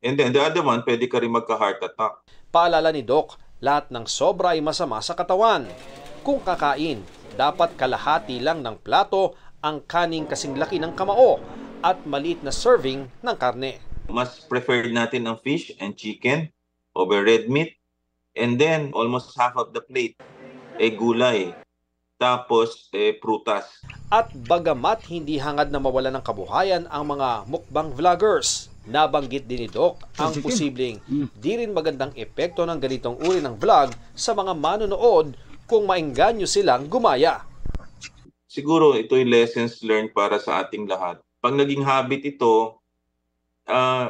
And then, the other one, pwede ka rin magka-heart attack. Paalala ni Doc, lahat ng sobra ay masama sa katawan. Kung kakain, dapat kalahati lang ng plato ang kaning kasing laki ng kamao at maliit na serving ng karne. Mas preferred natin ang fish and chicken over red meat. And then, almost half of the plate ay gulay. Tapos, prutas. At bagamat hindi hangad na mawala ng kabuhayan ang mga mukbang vloggers, nabanggit din ni Doc ang posibleng di rin magandang epekto ng ganitong uri ng vlog sa mga manonood kung maengganyo silang gumaya. Siguro ito'y lessons learned para sa ating lahat. Pag naging habit ito,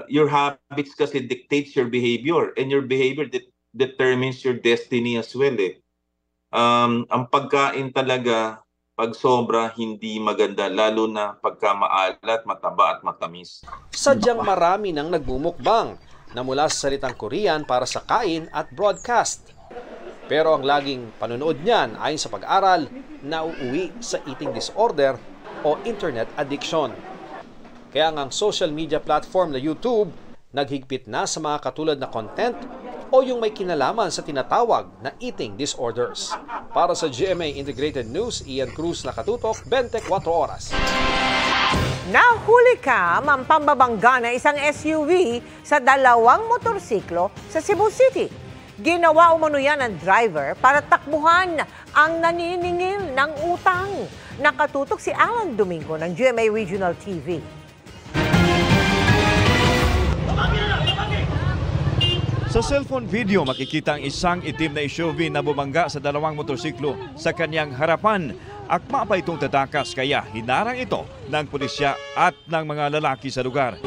your habits kasi dictates your behavior and your behavior determines your destiny as well. Ang pagkain talaga, pag sobra, hindi maganda, lalo na pagka maalat, mataba at matamis. Sadyang marami nang nagmumukbang na mula sa salitang Korean para sa kain at broadcast. Pero ang laging panonood niyan ayon sa pag-aral, nauuwi sa eating disorder o internet addiction. Kaya nga ang social media platform na YouTube naghigpit na sa mga katulad na content o yung may kinalaman sa tinatawag na eating disorders. Para sa GMA Integrated News, Ian Cruz, nakatutok, 24 oras. Nahuli ka ang pambabangga na isang SUV sa 2 motorsiklo sa Cebu City. Ginawa umano yan ng driver para takbuhan ang naniningil ng utang. Nakatutok si Alan Domingo ng GMA Regional TV. Sa cellphone video, makikita ang isang itim na SUV na bumangga sa 2 motorsiklo sa kanyang harapan. Akma pa itong tatakas kaya hinarang ito ng pulisya at ng mga lalaki sa lugar.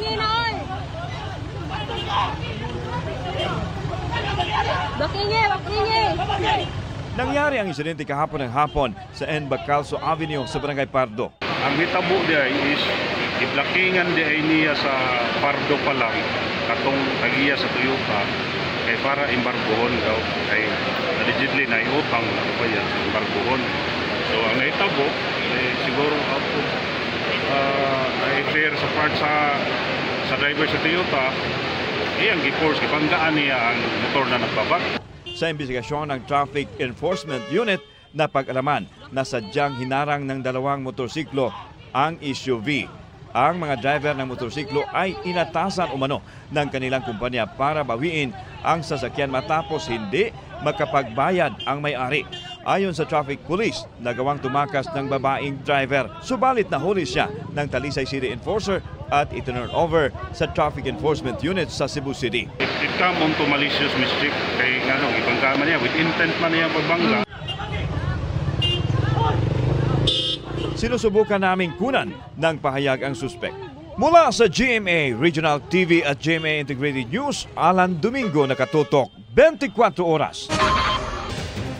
Nangyari ang insidente kahapon ng hapon sa N. Bacalso Avenue sa Barangay Pardo. Ang hitabo diya is iblakingan diya niya sa Pardo pa lang katong tagiya sa Toyota kay para embargohon daw kay allegedly na iutang na pa yan sa embargohon. So ang hitabo siguro ako i-clear sa part sa driver sa Toyota iyang gi-force gipanggaan niya ang motor na nagbabak. Sa investigasyon ng Traffic Enforcement Unit, napag-alaman na sadyang hinarang ng 2 motorsiklo ang SUV. Ang mga driver ng motorsiklo ay inatasan umano ng kanilang kumpanya para bawiin ang sasakyan matapos hindi makapagbayad ang may-ari. Ayon sa Traffic Police, nagawang tumakas ng babaeng driver. Subalit nahuli siya ng Talisay City Enforcer at itinurn over sa Traffic Enforcement Unit sa Cebu City. It come on to malicious mischief kay ibangga man niya with intent man niya pagbangga. Sinusubukan naming kunan ng pahayag ang suspek. Mula sa GMA Regional TV at GMA Integrated News, Alan Domingo, nakatutok, 24 oras.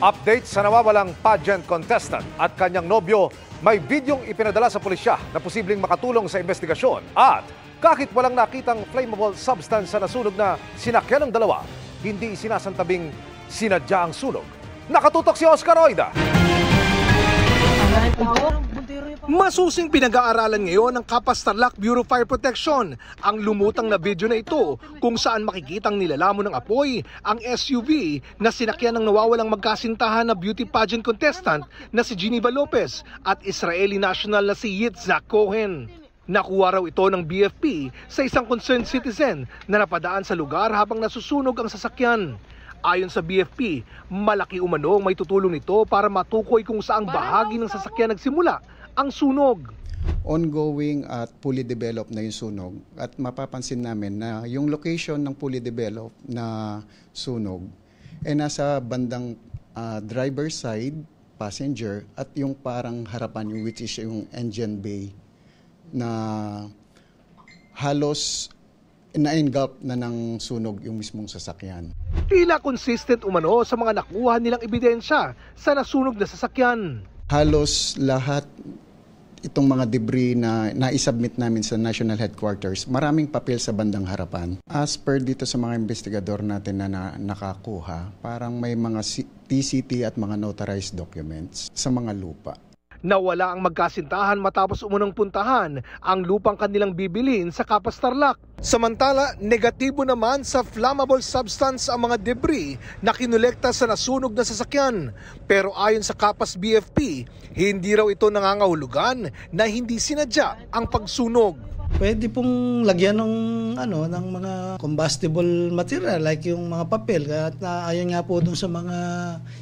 Update sa nawawalang pageant contestant at kanyang nobyo, may videong ipinadala sa pulisya na posibleng makatulong sa investigasyon. At kahit walang nakitang flammable substance sa nasunog na sinakyan ng 2, hindi sinasantabing sinadya ang sunog. Nakatutok si Oscar Oida. Masusing pinag-aaralan ngayon ng Capas Tarlac Bureau of Fire Protection ang lumutang na video na ito kung saan makikitang nilalamon ng apoy ang SUV na sinakyan ng nawawalang magkasintahan na beauty pageant contestant na si Geneva Lopez at Israeli national na si Yitzhak Cohen. Nakuha raw ito ng BFP sa isang concerned citizen na napadaan sa lugar habang nasusunog ang sasakyan. Ayon sa BFP, malaki umano may tutulong nito para matukoy kung saang bahagi ng sasakyan nagsimula ang sunog. Ongoing at fully developed na yung sunog at mapapansin namin na yung location ng fully developed na sunog ay nasa bandang driver side, passenger at yung parang harapan yung which is yung engine bay na halos na-engulf na ng sunog yung mismong sasakyan. Tila consistent umano sa mga nakuha nilang ebidensya sa nasunog na sasakyan. Halos lahat itong mga debris na naisubmit namin sa National Headquarters, maraming papel sa bandang harapan. As per dito sa mga investigador natin na nakakuha, parang may mga TCT at mga notarized documents sa mga lupa. Nawala ang magkasintahan matapos umunang puntahan ang lupang kanilang bibilin sa Capas Tarlac. Samantala, negatibo naman sa flammable substance ang mga debris na kinolekta sa nasunog na sasakyan. Pero ayon sa Capas BFP, hindi raw ito nangangahulugan na hindi sinadya ang pagsunog. Pwede pong lagyan ng ng mga combustible material like yung mga papel. At ayon nga po dun sa mga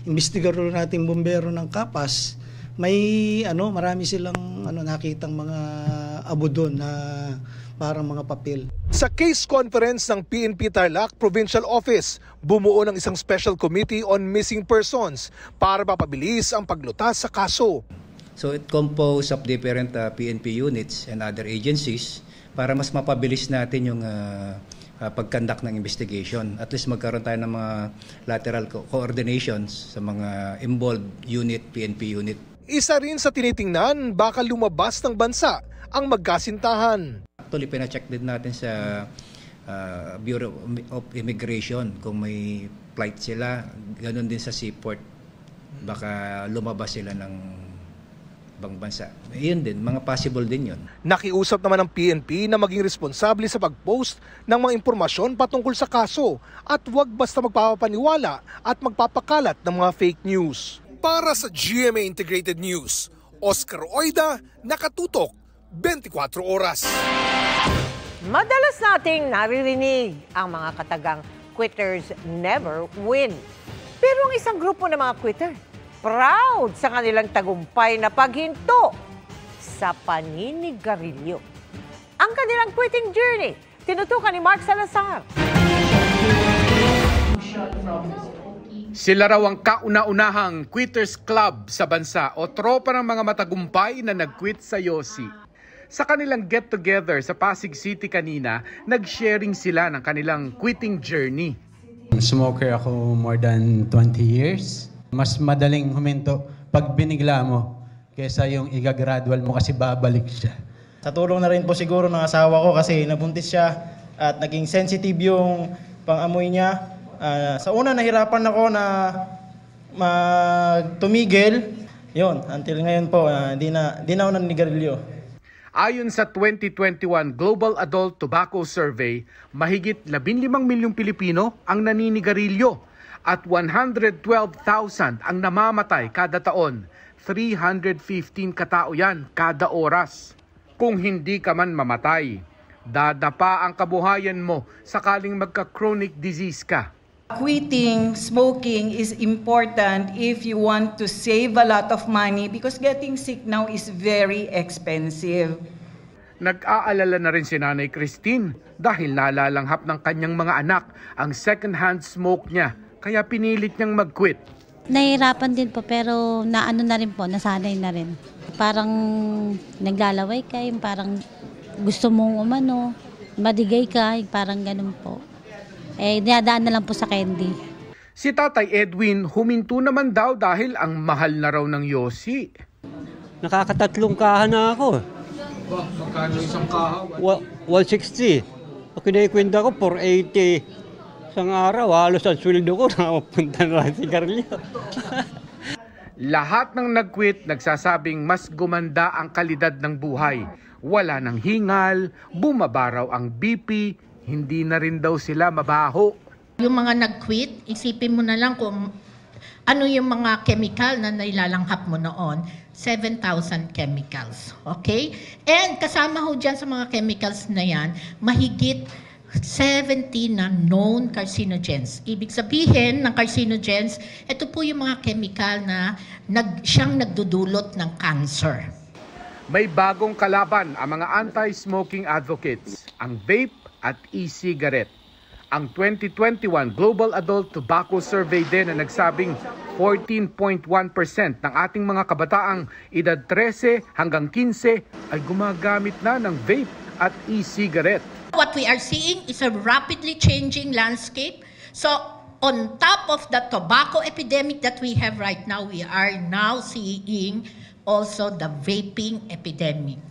investigador nating bumbero ng Capas, may marami silang nakitang mga abudon na parang mga papel. Sa case conference ng PNP Tarlac Provincial Office, bumuo ng isang special committee on missing persons para mapabilis ang paglutas sa kaso. So it composed of different PNP units and other agencies para mas mapabilis natin yung pag-conduct ng investigation. At least magkaroon tayo ng mga lateral coordinations sa mga involved unit, PNP unit. Isa rin sa tinitingnan, baka lumabas ng bansa ang magkasintahan. Actually, pina-check din natin sa Bureau of Immigration kung may flight sila. Ganon din sa seaport. Baka lumabas sila ng ibang bansa. Yun din, mga possible din yun. Nakiusap naman ng PNP na maging responsable sa pag-post ng mga impormasyon patungkol sa kaso at huwag basta magpapaniwala at magpapakalat ng mga fake news. Para sa GMA Integrated News, Oscar Oida, nakatutok 24 oras. Madalas nating naririnig ang mga katagang quitters never win. Pero ang isang grupo ng mga quitter, proud sa kanilang tagumpay na paghinto sa paninigarilyo. Ang kanilang quitting journey, tinutukan ni Mark Salazar. Sila raw ang kauna-unahang Quitters Club sa bansa o tropa ng mga matagumpay na nag-quit sa Yossi. Sa kanilang get-together sa Pasig City kanina, nag-sharing sila ng kanilang quitting journey. Smoker ako more than 20 years. Mas madaling huminto pag binigla mo kaysa yung igagradual mo kasi babalik siya. Sa tulong na rin po siguro ng asawa ko kasi nabuntis siya at naging sensitive yung pang-amoy niya. Sa una nahirapan ako na tumigil. Yun, until ngayon po, di na ako naninigarilyo. Ayon sa 2021 Global Adult Tobacco Survey, mahigit 15 milyong Pilipino ang naninigarilyo at 112,000 ang namamatay kada taon. 315 katao yan kada oras. Kung hindi ka man mamatay, dadapa ang kabuhayan mo sakaling magka-chronic disease ka. Quitting smoking is important if you want to save a lot of money because getting sick now is very expensive. Nag-aalala na rin si Nanay Christine dahil nalalanghap ng kanyang mga anak ang second-hand smoke niya kaya pinilit niyang mag-quit. Nahihirapan din po pero naano na rin po, nasanay na rin. Parang naglalaway ka, parang gusto mong madigay ka, parang ganun po. Dinadaan na lang po sa candy. Si Tatay Edwin huminto naman daw dahil ang mahal na raw ng Yossi. Nakakatatlong kaha na ako. Magkano isang kaha? 160. Kinikwenta ko 480. Isang araw, halos ang sweldo ko nakapunta na lang sigarilyo. Lahat ng nag-quit nagsasabing mas gumanda ang kalidad ng buhay. Wala nang hingal, bumaba raw ang BP, hindi na rin daw sila mabaho. Yung mga nag-quit, isipin mo na lang kung ano yung mga chemical na nailalanghap mo noon. 7,000 chemicals. Okay? And kasama ho dyan sa mga chemicals na yan, mahigit 70 na known carcinogens. Ibig sabihin ng carcinogens, ito po yung mga chemical na siyang nagdudulot ng cancer. May bagong kalaban ang mga anti-smoking advocates, ang vape at e-cigarette. Ang 2021 Global Adult Tobacco Survey din na nagsabing 14.1% ng ating mga kabataang edad 13 hanggang 15 ay gumagamit na ng vape at e-cigarette. What we are seeing is a rapidly changing landscape. So on top of the tobacco epidemic that we have right now, we are now seeing also the vaping epidemic.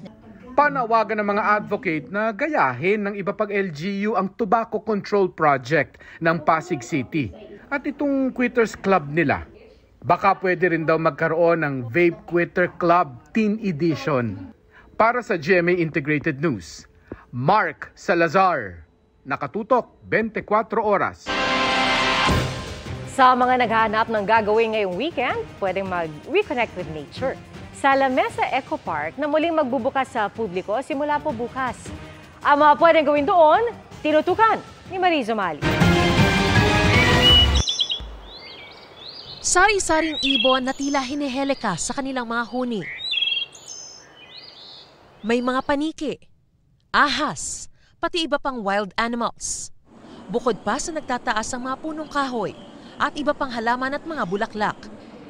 Panawagan ng mga advocate na gayahin ng iba pang LGU ang Tobacco Control Project ng Pasig City at itong Quitters Club nila. Baka pwede rin daw magkaroon ng Vape Quitter Club Teen Edition. Para sa GMA Integrated News, Mark Salazar, nakatutok 24 oras. Sa mga naghahanap ng gagawin ngayong weekend, pwedeng mag-reconnect with nature sa La Mesa Eco Park na muling magbubukas sa publiko simula po bukas. Ang mga pwedeng gawin doon, tinutukan ni Marizo Mali. Sari-saring ibon na tila hiniheleka sa kanilang mga huni. May mga paniki, ahas, pati iba pang wild animals. Bukod pa sa nagtataas ang mga punong kahoy at iba pang halaman at mga bulaklak.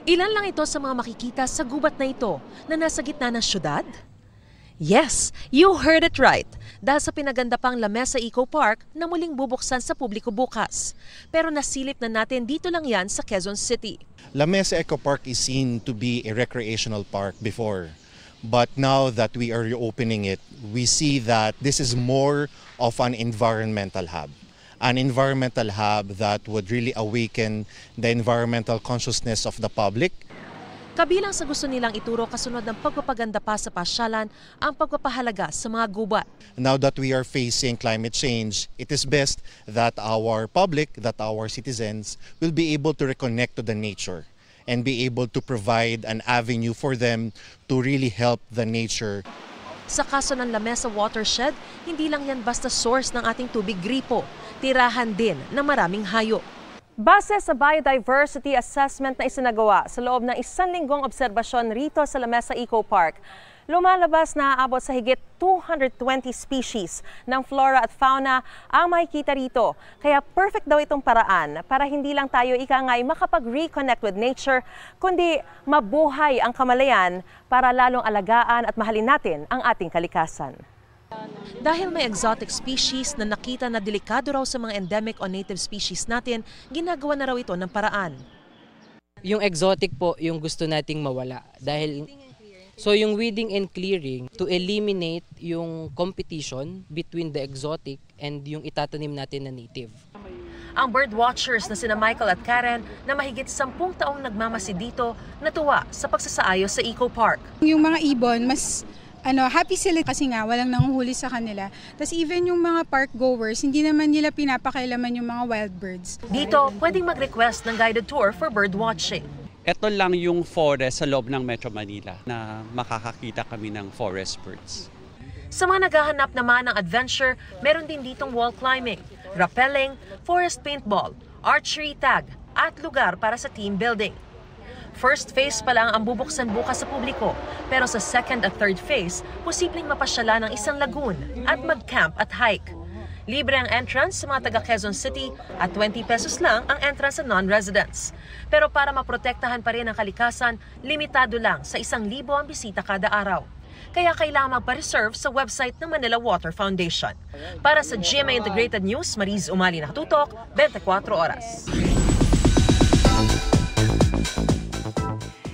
Ilan lang ito sa mga makikita sa gubat na ito na nasa gitna ng syudad? Yes, you heard it right. Dahil sa pinaganda pang La Mesa Eco Park na muling bubuksan sa publiko bukas. Pero nasilip na natin dito lang yan sa Quezon City. La Mesa Eco Park is seen to be a recreational park before. But now that we are reopening it, we see that this is more of an environmental hub. An environmental hub that would really awaken the environmental consciousness of the public. Kabilang sa gusto nilang ituro kasunod ng pagpapaganda pa sa pasyalan ang pagpapahalaga sa mga gubat. Now that we are facing climate change, it is best that our public, that our citizens will be able to reconnect to the nature and be able to provide an avenue for them to really help the nature. Sa kaso ng Lamesa Watershed, hindi lang yan basta source ng ating tubig gripo, tirahan din ng maraming hayop. Base sa biodiversity assessment na isinagawa sa loob ng 1 linggong obserbasyon rito sa Lamesa Eco Park, lumalabas na aabot sa higit 220 species ng flora at fauna ang makikita rito. Kaya perfect daw itong paraan para hindi lang tayo ikangay makapag-reconnect with nature, kundi mabuhay ang kamalayan para lalong alagaan at mahalin natin ang ating kalikasan. Dahil may exotic species na nakita na delikado raw sa mga endemic o native species natin, ginagawa na raw ito ng paraan. Yung exotic po, yung gusto nating mawala. So yung weeding and clearing to eliminate yung competition between the exotic and yung itatanim natin na native. Ang bird watchers na sina Michael at Karen na mahigit 10 taong nagmamasid dito natuwa sa pagsasaayos sa Eco Park. Yung mga ibon, mas happy sila kasi nga walang nanguhuli sa kanila. Tapos even yung mga park goers, hindi naman nila pinapakailaman yung mga wild birds. Dito, pwedeng mag-request ng guided tour for bird watching. Ito lang yung forest sa loob ng Metro Manila na makakakita kami ng forest birds. Sa mga naghahanap naman ng adventure, meron din ditong wall climbing, rappelling, forest paintball, archery tag, at lugar para sa team building. First phase pa lang ang bubuksan bukas sa publiko, pero sa second at third phase, posibleng mapasyala ng isang lagoon at mag-camp at hike. Libre ang entrance sa mga taga Quezon City at 20 pesos lang ang entrance sa non-residents. Pero para maprotektahan pa rin ang kalikasan, limitado lang sa 1,000 ang bisita kada araw. Kaya kailangan magpa-reserve sa website ng Manila Water Foundation. Para sa GMA Integrated News, Mariz Umali nakatutok, 24 oras.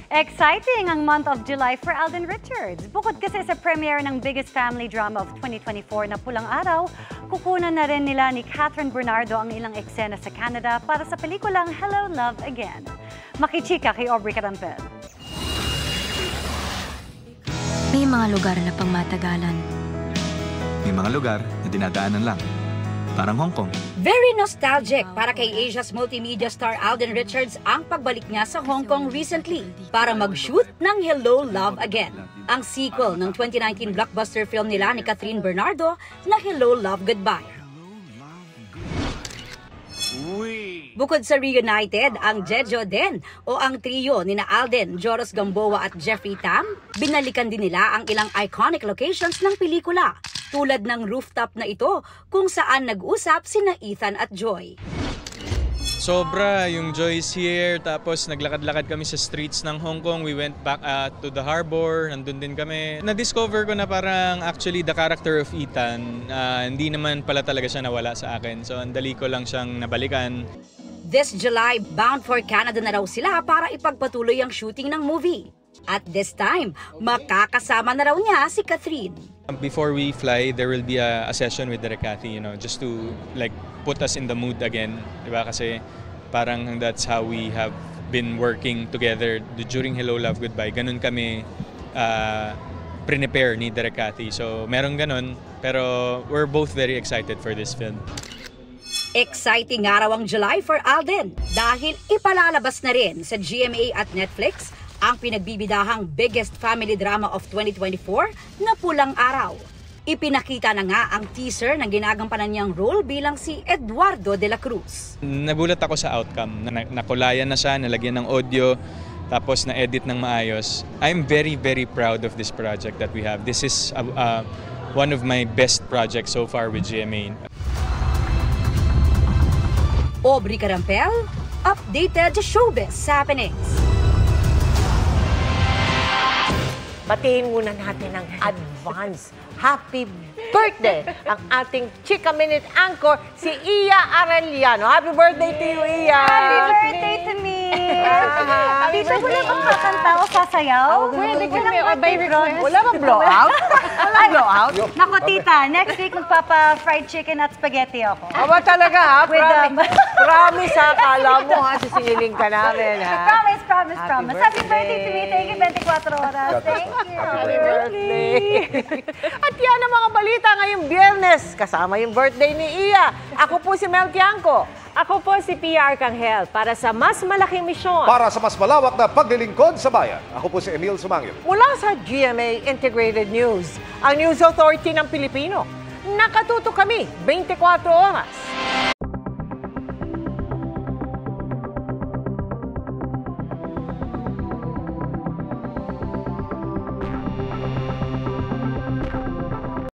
Exciting ang month of July for Alden Richards. Bukod kasi sa premiere ng biggest family drama of 2024 na Pulang Araw, kukunan na rin nila ni Catherine Bernardo ang ilang eksena sa Canada para sa pelikulang Hello, Love Again. Makichika kay Aubrey Carampel. May mga lugar na pangmatagalan. May mga lugar na dinadaanan lang. Parang Hong Kong. Very nostalgic para kay Asia's multimedia star Alden Richards ang pagbalik niya sa Hong Kong recently para mag-shoot ng Hello, Love Again, ang sequel ng 2019 blockbuster film nila ni Catherine Bernardo na Hello, Love, Goodbye. Bukod sa reunited, ang Jejo din o ang trio ni na Alden, Joros Gamboa at Jeffrey Tam, binalikan din nila ang ilang iconic locations ng pelikula. Tulad ng rooftop na ito kung saan nag-usap sina Ethan at Joy. Sobra yung Joy's here, tapos naglakad-lakad kami sa streets ng Hong Kong. We went back to the harbor, nandun din kami. Na-discover ko na parang actually the character of Ethan, hindi naman pala talaga siya nawala sa akin. So ang dali ko lang siyang nabalikan. This July, bound for Canada na raw sila para ipagpatuloy ang shooting ng movie. At this time, makakasama na raw niya si Catherine. Before we fly, there will be a session with Direk Cathy, just to like put us in the mood again, diba? Kasi parang that's how we have been working together during Hello, Love, Goodbye. Ganun kami prepare ni Direk Cathy. So meron ganun, pero we're both very excited for this film. Exciting nga raw ang July for Alden dahil ipalalabas na rin sa GMA at Netflix ang pinagbibidahang biggest family drama of 2024 na Pulang Araw. Ipinakita na nga ang teaser ng ginagampanan niyang role bilang si Eduardo de la Cruz. Nagulat ako sa outcome. Nakulayan na siya, nalagyan ng audio, tapos na-edit ng maayos. I'm very, very proud of this project that we have. This is one of my best projects so far with GMA. Aubrey Carampel, updated showbiz happenings. Batiin muna natin ng advance happy birthday ang ating Chika Minute anchor, si Iya Arellano. Happy birthday to you, Iya! Happy birthday to me! Happy So, wala bang kakanta o sasayaw? Pwede kami, by request. Wala bang blowout? Wala blowout? Nako, tita, next week magpapa-fried chicken at spaghetti ako. Aba talaga ha? With Promise ha? Kala mo ha? Sisingilin ka namin ha? Promise. Happy birthday to me. Thank you, 24 Oras. Thank you. Happy birthday. At yan ang mga balita ngayong Biyernes. Kasama yung birthday ni Iya. Ako po si Mel Tiangco. Ako po si Pia Arcangel para sa mas malaking misyon. Para sa mas malawak na paglilingkod sa bayan. Ako po si Emil Sumangil. Mula sa GMA Integrated News, ang News Authority ng Pilipino. Nakatuto kami 24 oras.